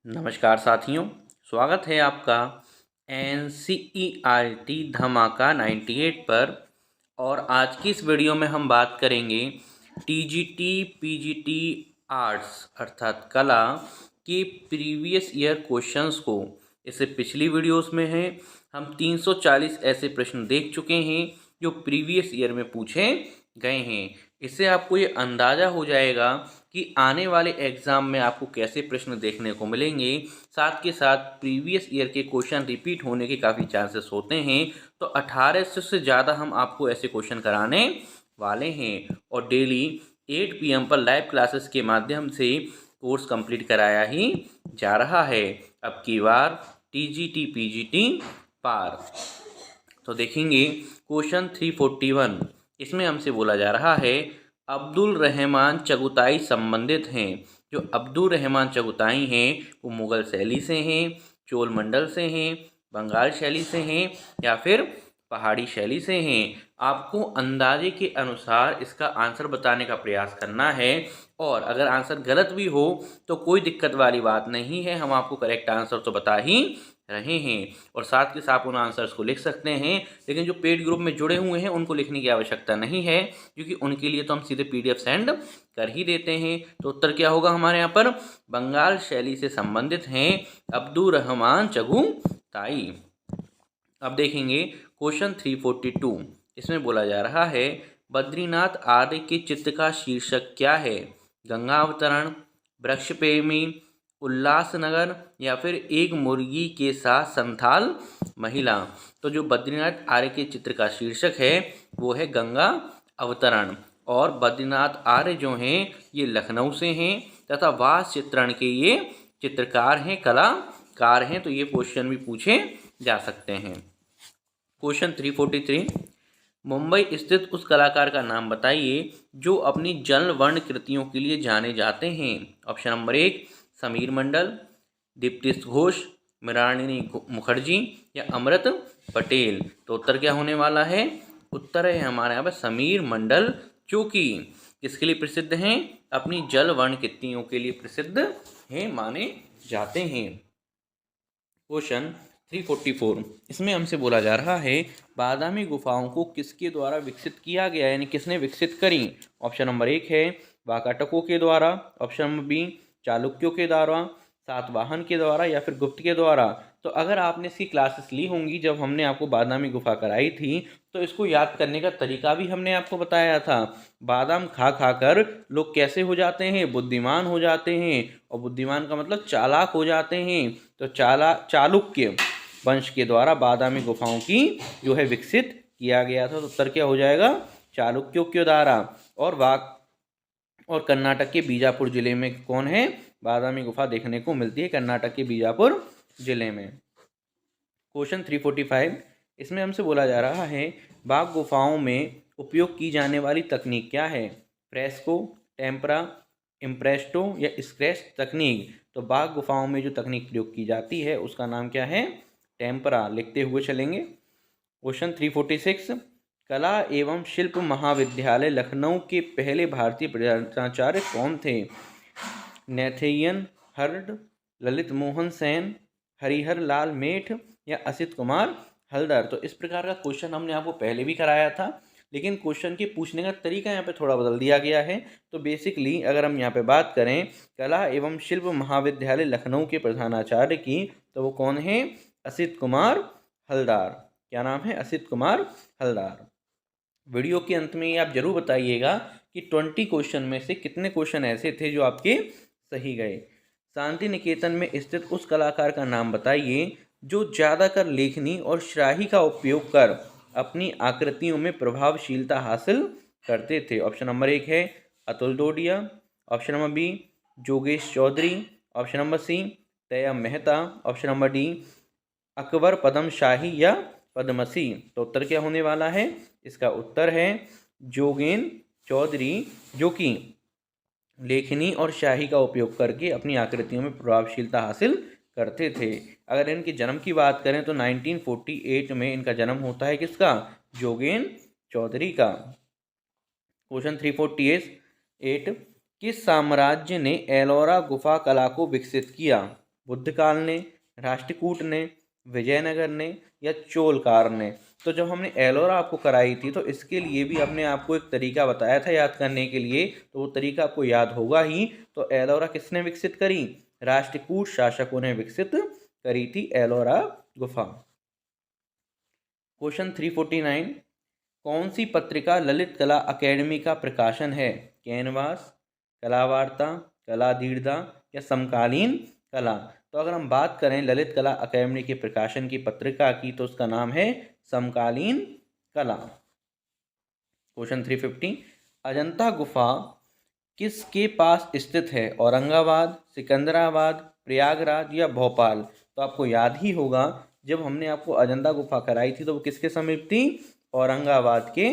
नमस्कार साथियों, स्वागत है आपका एन धमाका 98 पर। और आज की इस वीडियो में हम बात करेंगे टीजीटी पीजीटी आर्ट्स अर्थात कला के प्रीवियस ईयर क्वेश्चंस को। इससे पिछली वीडियोस में है हम 340 ऐसे प्रश्न देख चुके हैं जो प्रीवियस ईयर में पूछे गए हैं। इससे आपको ये अंदाज़ा हो जाएगा कि आने वाले एग्ज़ाम में आपको कैसे प्रश्न देखने को मिलेंगे। साथ के साथ प्रीवियस ईयर के क्वेश्चन रिपीट होने के काफ़ी चांसेस होते हैं। तो 1800 से ज़्यादा हम आपको ऐसे क्वेश्चन कराने वाले हैं और डेली 8 PM पर लाइव क्लासेस के माध्यम से कोर्स कंप्लीट कराया ही जा रहा है। अब की बार टीजीटी पीजीटी पार। तो देखेंगे क्वेश्चन 341। इसमें हमसे बोला जा रहा है अब्दुल रहमान चगुताई संबंधित हैं। जो अब्दुल रहमान चगुताई हैं वो मुग़ल शैली से हैं, चोल मंडल से हैं, बंगाल शैली से हैं या फिर पहाड़ी शैली से हैं। आपको अंदाजे के अनुसार इसका आंसर बताने का प्रयास करना है और अगर आंसर गलत भी हो तो कोई दिक्कत वाली बात नहीं है, हम आपको करेक्ट आंसर तो बता ही रहे हैं। और साथ के साथ उन आंसर्स को लिख सकते हैं, लेकिन जो पेड ग्रुप में जुड़े हुए हैं उनको लिखने की आवश्यकता नहीं है, क्योंकि उनके लिए तो हम सीधे PDF सेंड कर ही देते हैं। तो उत्तर क्या होगा हमारे यहाँ पर? बंगाल शैली से संबंधित हैं अब्दुल रहमान चगुताई। अब देखेंगे क्वेश्चन 342। इसमें बोला जा रहा है बद्रीनाथ आर्य के चित्र का शीर्षक क्या है? गंगा अवतरण, वृक्ष प्रेमी, उल्लासनगर या फिर एक मुर्गी के साथ संथाल महिला। तो जो बद्रीनाथ आर्य के चित्र का शीर्षक है वो है गंगा अवतरण। और बद्रीनाथ आर्य जो हैं ये लखनऊ से हैं तथा वास चित्रण के ये चित्रकार हैं, कलाकार हैं। तो ये क्वेश्चन भी पूछे जा सकते हैं। क्वेश्चन 343। मुंबई स्थित उस कलाकार का नाम बताइए जो अपनी जल वर्ण कृतियों के लिए जाने जाते हैं। ऑप्शन नंबर 1 समीर मंडल, दीप्ति घोष, मृणालिनी मुखर्जी या अमृत पटेल। तो उत्तर क्या होने वाला है? उत्तर है हमारे यहाँ पर समीर मंडल, जो कि किसके लिए प्रसिद्ध हैं? अपनी जल वर्ण कृतियों के लिए प्रसिद्ध हैं, माने जाते हैं। क्वेश्चन 344। इसमें हमसे बोला जा रहा है बादामी गुफाओं को किसके द्वारा विकसित किया गया, यानी किसने विकसित करी? ऑप्शन नंबर 1 है वाकाटकों के द्वारा, ऑप्शन नंबर बी चालुक्यों के द्वारा, सातवाहन के द्वारा या फिर गुप्त के द्वारा। तो अगर आपने इसकी क्लासेस ली होंगी जब हमने आपको बादामी गुफा कराई थी, तो इसको याद करने का तरीका भी हमने आपको बताया था। बादाम खा खा कर लोग कैसे हो जाते हैं? बुद्धिमान हो जाते हैं। और बुद्धिमान का मतलब चालाक हो जाते हैं। तो चालुक्य वंश के द्वारा बादामी गुफाओं की जो है विकसित किया गया था। तो उत्तर क्या हो जाएगा? चालुक्यों के द्वारा। और कर्नाटक के बीजापुर जिले में कौन है? बादामी गुफा देखने को मिलती है कर्नाटक के बीजापुर जिले में। क्वेश्चन 345। इसमें हमसे बोला जा रहा है बाघ गुफाओं में उपयोग की जाने वाली तकनीक क्या है? फ्रेस्को, टेम्परा, इम्प्रेस्टो या स्क्रैच तकनीक। तो बाघ गुफाओं में जो तकनीक प्रयोग की जाती है उसका नाम क्या है? टेम्परा। लिखते हुए चलेंगे। क्वेश्चन 346। कला एवं शिल्प महाविद्यालय लखनऊ के पहले भारतीय प्रधानाचार्य कौन थे? नेथेयन हर्ड, ललित मोहन सेन, हरिहर लाल मेठ या असित कुमार हल्दर। तो इस प्रकार का क्वेश्चन हमने आपको पहले भी कराया था, लेकिन क्वेश्चन के पूछने का तरीका यहाँ पे थोड़ा बदल दिया गया है। तो बेसिकली अगर हम यहाँ पे बात करें कला एवं शिल्प महाविद्यालय लखनऊ के प्रधानाचार्य की, तो वो कौन है? असित कुमार हल्दार। क्या नाम है? असित कुमार हल्दार। वीडियो के अंत में आप जरूर बताइएगा कि 20 क्वेश्चन में से कितने क्वेश्चन ऐसे थे जो आपके सही गए। शांति निकेतन में स्थित उस कलाकार का नाम बताइए जो ज़्यादातर लेखनी और स्याही का उपयोग कर अपनी आकृतियों में प्रभावशीलता हासिल करते थे। ऑप्शन नंबर 1 है Atul Dodiya, option number B जोगेश Chaudhary, option number C Tyeb Mehta, option number D Akbar पदम शाही या पद्मसी। तो उत्तर क्या होने वाला है? इसका उत्तर है जोगेन चौधरी, जो कि लेखनी और शाही का उपयोग करके अपनी आकृतियों में प्रभावशीलता हासिल करते थे। अगर इनके जन्म की बात करें तो 1948 में इनका जन्म होता है। किसका? जोगेन चौधरी का। क्वेश्चन 348। किस साम्राज्य ने एलोरा गुफा कला को विकसित किया? बुद्ध काल ने, राष्ट्रकूट ने, विजयनगर ने या चोलकार ने। तो जब हमने एलोरा आपको कराई थी तो इसके लिए भी हमने आपको एक तरीका बताया था याद करने के लिए, तो वो तरीका आपको याद होगा ही। तो एलोरा किसने विकसित करी? राष्ट्रकूट शासकों ने विकसित करी थी एलोरा गुफा। क्वेश्चन 349, कौन सी पत्रिका ललित कला अकेडमी का प्रकाशन है? कैनवास, कलावार्ता, कला दीर्घा या समकालीन कला। तो अगर हम बात करें ललित कला अकेडमी के प्रकाशन की पत्रिका की तो उसका नाम है समकालीन कला। क्वेश्चन 350, अजंता गुफा किसके पास स्थित है? औरंगाबाद, सिकंदराबाद, प्रयागराज या भोपाल। तो आपको याद ही होगा जब हमने आपको अजंता गुफा कराई थी तो वो किसके समीप थी? औरंगाबाद के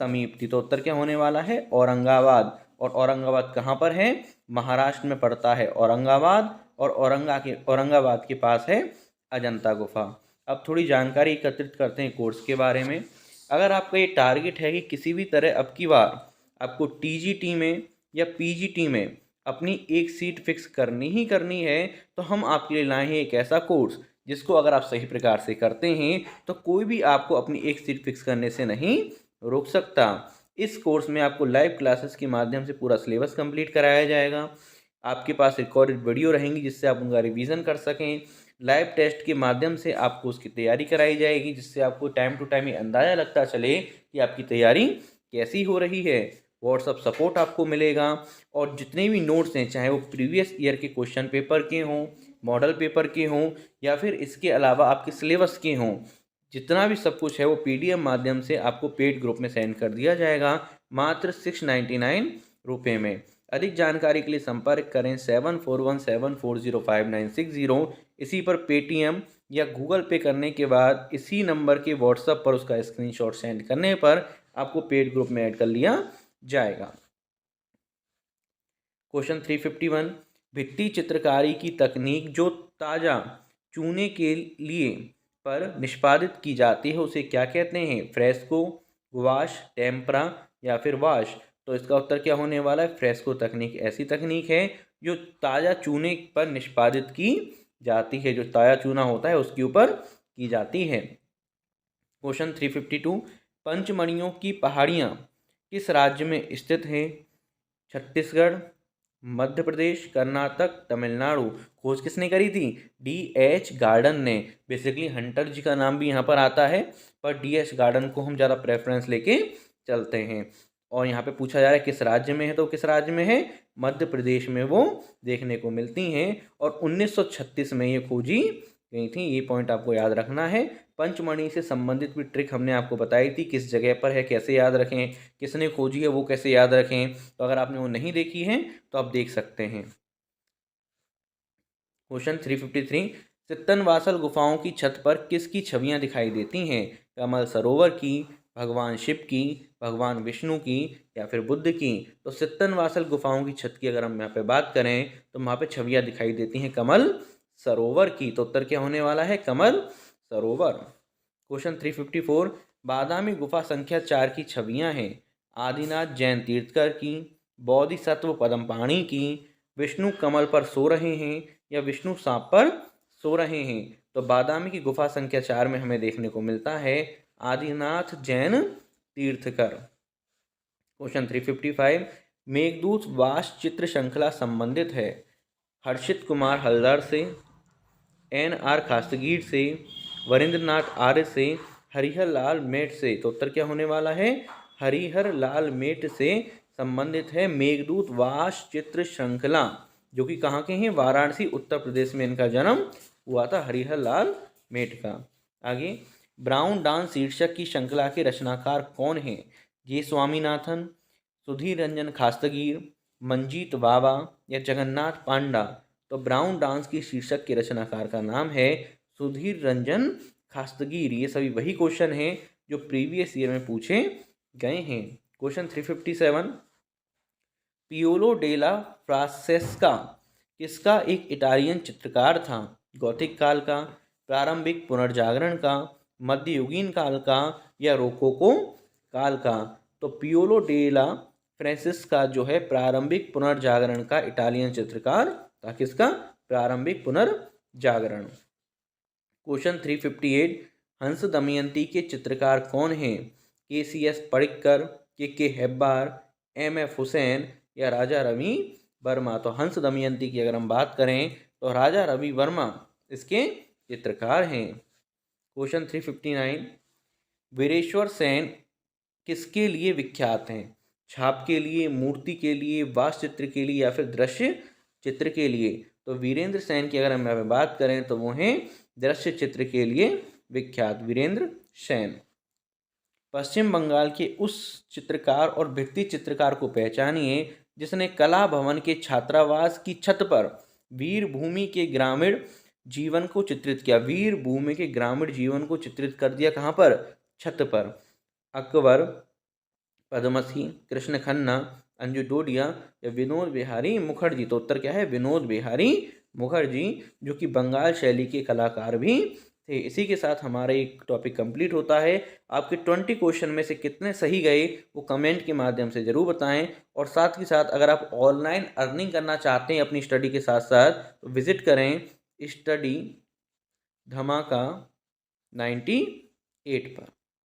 समीप थी। तो उत्तर क्या होने वाला है? औरंगाबाद। और औरंगाबाद कहाँ पर है? महाराष्ट्र में पड़ता है औरंगाबाद, और औरंगाबाद के पास है अजंता गुफा। अब थोड़ी जानकारी एकत्रित करते हैं कोर्स के बारे में। अगर आपका ये टारगेट है कि किसी भी तरह अब की बार आपको टीजीटी में या पीजीटी में अपनी एक सीट फिक्स करनी ही करनी है, तो हम आपके लिए लाए हैं एक ऐसा कोर्स जिसको अगर आप सही प्रकार से करते हैं तो कोई भी आपको अपनी एक सीट फिक्स करने से नहीं रोक सकता। इस कोर्स में आपको लाइव क्लासेस के माध्यम से पूरा सिलेबस कंप्लीट कराया जाएगा। आपके पास रिकॉर्डेड वीडियो रहेंगी जिससे आप उनका रिवीजन कर सकें। लाइव टेस्ट के माध्यम से आपको उसकी तैयारी कराई जाएगी जिससे आपको टाइम टू टाइम ये अंदाज़ा लगता चले कि आपकी तैयारी कैसी हो रही है। व्हाट्सअप सपोर्ट आपको मिलेगा, और जितने भी नोट्स हैं चाहे वो प्रीवियस ईयर के क्वेश्चन पेपर के हों, मॉडल पेपर के हों या फिर इसके अलावा आपके सिलेबस के हों, जितना भी सब कुछ है वो PDF माध्यम से आपको पेड ग्रुप में सेंड कर दिया जाएगा मात्र 699 रुपये में। अधिक जानकारी के लिए संपर्क करें 7417405960। इसी पर पेटीएम या गूगल पे करने के बाद इसी नंबर के व्हाट्सएप पर उसका स्क्रीनशॉट सेंड करने पर आपको पेड ग्रुप में ऐड कर लिया जाएगा। क्वेश्चन 351, भित्ति चित्रकारी की तकनीक जो ताज़ा चूने के लिए पर निष्पादित की जाती है उसे क्या कहते हैं? फ्रेस्को, गुआश, टेम्परा या फिर वाश। तो इसका उत्तर क्या होने वाला है? फ्रेस्को तकनीक ऐसी तकनीक है जो ताज़ा चूने पर निष्पादित की जाती है, जो ताज़ा चूना होता है उसके ऊपर की जाती है। क्वेश्चन 352, पंचमणियों की पहाड़ियाँ किस राज्य में स्थित हैं? छत्तीसगढ़, मध्य प्रदेश, कर्नाटक, तमिलनाडु। खोज किसने करी थी? DH गार्डन ने। बेसिकली हंटर जी का नाम भी यहाँ पर आता है, पर DH गार्डन को हम ज़्यादा प्रेफरेंस लेके चलते हैं। और यहाँ पे पूछा जा रहा है किस राज्य में है, तो किस राज्य में है? मध्य प्रदेश में वो देखने को मिलती हैं, और 1936 में ये खोजी गई थी। ये पॉइंट आपको याद रखना है। पंचमणि से संबंधित भी ट्रिक हमने आपको बताई थी, किस जगह पर है, कैसे याद रखें, किसने खोजी है वो कैसे याद रखें। तो अगर आपने वो नहीं देखी है तो आप देख सकते हैं। क्वेश्चन 353, चित्तनवासल गुफाओं की छत पर किसकी छवियां दिखाई देती हैं? कमल सरोवर की, भगवान शिव की, भगवान विष्णु की या फिर बुद्ध की। तो चित्तनवासल गुफाओं की छत की अगर हम यहाँ पे बात करें तो वहाँ पे छवियां दिखाई देती हैं कमल सरोवर की। तो उत्तर क्या होने वाला है? कमल सरोवर। क्वेश्चन 354, बादामी गुफा संख्या 4 की छवियां हैं आदिनाथ जैन तीर्थकर की, बोधिसत्व पद्मपाणि की, विष्णु कमल पर सो रहे हैं या विष्णु सांप पर सो रहे हैं। तो बादामी की गुफा संख्या 4 में हमें देखने को मिलता है आदिनाथ जैन तीर्थकर। क्वेश्चन 355, मेघदूत वास चित्र श्रृंखला संबंधित है हर्षित कुमार हलदर से, NR खास्तगीर से, वरिंद्रनाथ आर्य से, हरिहर लाल मेट से। तो उत्तर क्या होने वाला है? हरिहर लाल मेट से संबंधित है मेघदूत वास चित्र श्रृंखला, जो कि कहाँ के हैं? वाराणसी उत्तर प्रदेश में इनका जन्म हुआ था हरिहर लाल मेट का। आगे, ब्राउन डांस शीर्षक की श्रृंखला के रचनाकार कौन हैं? J स्वामीनाथन, सुधीर रंजन खास्तगीर, मंजीत बाबा या जगन्नाथ पांडा। तो ब्राउन डांस की शीर्षक के रचनाकार का नाम है सुधीर रंजन खास्तगीर। ये सभी वही क्वेश्चन हैं जो प्रीवियस ईयर में पूछे गए हैं। क्वेश्चन 357, पियोलो डेला फ्रांसेस्का किसका एक इटालियन चित्रकार था? गॉथिक काल का, प्रारंभिक पुनर्जागरण का, मध्ययुगीन काल का या रोकोको काल का। तो पियोलो डेला फ्रांसेस्का जो है प्रारंभिक पुनर्जागरण का इटालियन चित्रकार था। किसका? प्रारंभिक पुनर्जागरण जागरण। क्वेश्चन 358, हंस दमयंती के चित्रकार कौन हैं? KCS पडिक्कर, के हेब्बार, MF हुसैन या राजा रवि वर्मा। तो हंस दमयंती की अगर हम बात करें तो राजा रवि वर्मा इसके चित्रकार हैं। क्वेश्चन 359, वीरेश्वर सेन किसके लिए विख्यात हैं? छाप के लिए, मूर्ति के लिए, वास्तुचित्र के लिए या फिर दृश्य चित्र के लिए। तो वीरेंद्र सेन की अगर हम यहाँ पे बात करें तो वो हैं दृश्य चित्र के लिए विख्यात, वीरेंद्र सेन। पश्चिम बंगाल के उस चित्रकार और भित्ति चित्रकार को पहचानिए जिसने कला भवन के छात्रावास की छत पर वीर भूमि के ग्रामीण जीवन को चित्रित किया। वीर भूमि के ग्रामीण जीवन को चित्रित कर दिया, कहाँ पर? छत पर। अकबर, पद्मश्री, कृष्ण खन्ना, अंजू डोडिया या विनोद बिहारी मुखर्जी। तो उत्तर क्या है? विनोद बिहारी मुखर्जी, जो कि बंगाल शैली के कलाकार भी थे। इसी के साथ हमारा एक टॉपिक कंप्लीट होता है। आपके 20 क्वेश्चन में से कितने सही गए वो कमेंट के माध्यम से ज़रूर बताएं। और साथ ही साथ अगर आप ऑनलाइन अर्निंग करना चाहते हैं अपनी स्टडी के साथ साथ तो विजिट करें स्टडी धमाका 98 पर।